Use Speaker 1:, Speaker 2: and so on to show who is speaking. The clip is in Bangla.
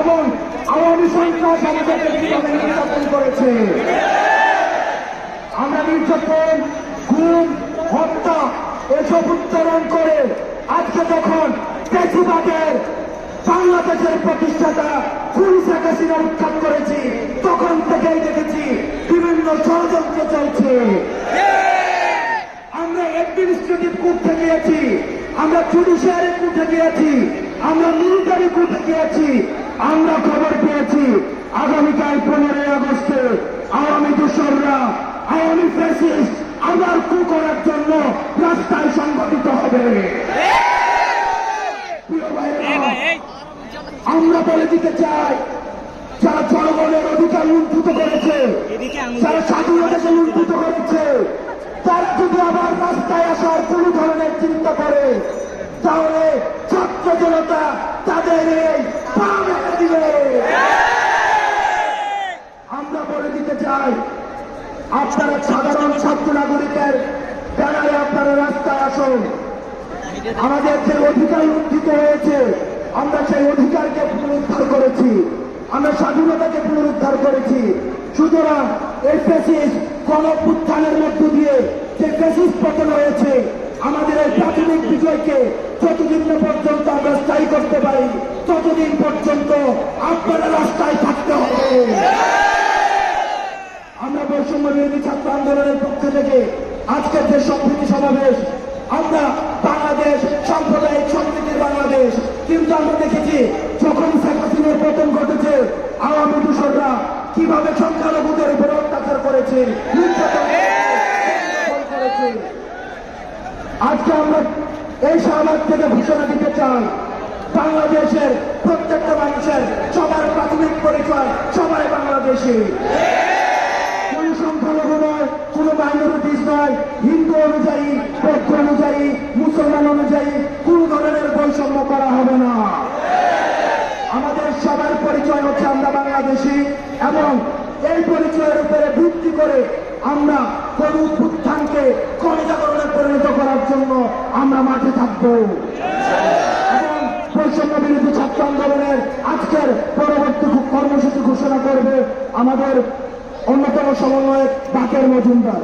Speaker 1: এবং আওয়ামী সন্ত্রাস আমাদেরকে কিভাবে নির্যাতন করেছে। আমরা নির্যাতন, খুন, হত্যা এসব উচ্চারণ করে আজকে যখন ফ্যাসিবাদের বাংলাদেশের প্রতিষ্ঠাতা খুনি শেখ হাসিনা উৎখাত করেছি, তখন থেকেই দেখেছি বিভিন্ন ষড়যন্ত্র চলছে। আমরা অ্যাডমিনিস্ট্রেটিভ কোর্টে গিয়েছি, আমরা জুডিশিয়ারি কোর্টে গিয়েছি, আমরা মিলিটারি কোর্টে গিয়েছি। আমরা খবর পেয়েছি আগামীকাল 15ই আগস্টে আওয়ামী দোসররা, আওয়ামী ফ্যাসিস্ট আবার কু করার জন্য রাস্তায় সংগঠিত হবে। আমরা বলে দিতে চাই, যারা জনগণের অধিকার লুণ্ঠিত করেছে, যারা স্বাধীনতাকে লুণ্ঠিত করেছে, তারা যদি আবার রাস্তায় আসার কোন ধরনের চিন্তা করে, তাহলে ছাত্র জনতা তাদের এই পা মেরে দিবে। আমরা বলে দিতে চাই, আপনারা সাধারণ ছাত্র নাগরিকের ব্যানারে আপনারা রাস্তায় আসুন। আমাদের যে অধিকার লুণ্ঠিত হয়েছে, আমরা সেই অধিকারকে পুনরুদ্ধার করেছি, আমরা স্বাধীনতাকে পুনরুদ্ধার করেছি। সুতরাং এই ফ্যাসিস্ট গণঅভ্যুত্থানের মধ্য দিয়ে যে ফ্যাসিস্ট পতন হয়েছে, আমাদের এই প্রাথমিক বিজয়কে যতদিন পর্যন্ত আমরা স্থায়ী করতে পারি, ততদিন পর্যন্ত আপনারা রাস্তায় থাকতে হবে। আমরা বৈষম্য বিরোধী ছাত্র আন্দোলনের পক্ষ থেকে আজকের যে সম্প্রীতি সমাবেশ, আমরা বাংলাদেশ সাম্প্রদায়িক সম্প্রীতির বাংলাদেশ, কিন্তু আমরা দেখেছি যখন শেখ হাসিনার পতন ঘটেছে, আওয়ামী দোসররা কিভাবে সংখ্যালঘুদের উপর অত্যাচার করেছে, নির্যাতন করেছে। আজকে আমরা এই সমাজ থেকে ঘোষণা দিতে চাই, বাংলাদেশের প্রত্যেকটা মানুষের সবার প্রাথমিক পরিচয় সবাই বাংলাদেশী। কোন সংখ্যালঘু নয়, কোন মাইনরিটিস নয়, হিন্দু অনুযায়ী, বৌদ্ধ অনুযায়ী, মুসলমান অনুযায়ী কোন ধরনের বৈষম্য করা হবে না। আমাদের সবার পরিচয় হচ্ছে আমরা বাংলাদেশী, এবং এই পরিচয়ের উপরে ভিত্তি করে আমরা কোন উত্থানকে গণজাগরণে পরিণত করার জন্য আমরা মাঠে থাকব। এবং বৈষম্য বিরোধী ছাত্র আন্দোলনের আজকের পরবর্তী কর্মসূচি ঘোষণা করবে আমাদের অন্যতম সমন্বয়ক বাকের মজুমদার।